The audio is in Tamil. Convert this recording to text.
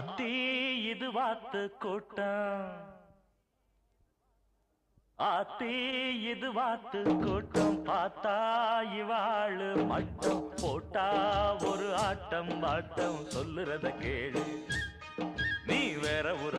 ஆத்தி இது வாத்து கூட்டம், ஆத்தி இது வாத்து கூட்டம், பார்த்தா இவாளு மட்டம் போட்டா ஒரு ஆட்டம் பாட்டம் சொல்லுறத கேளு. நீ வேற ஒரு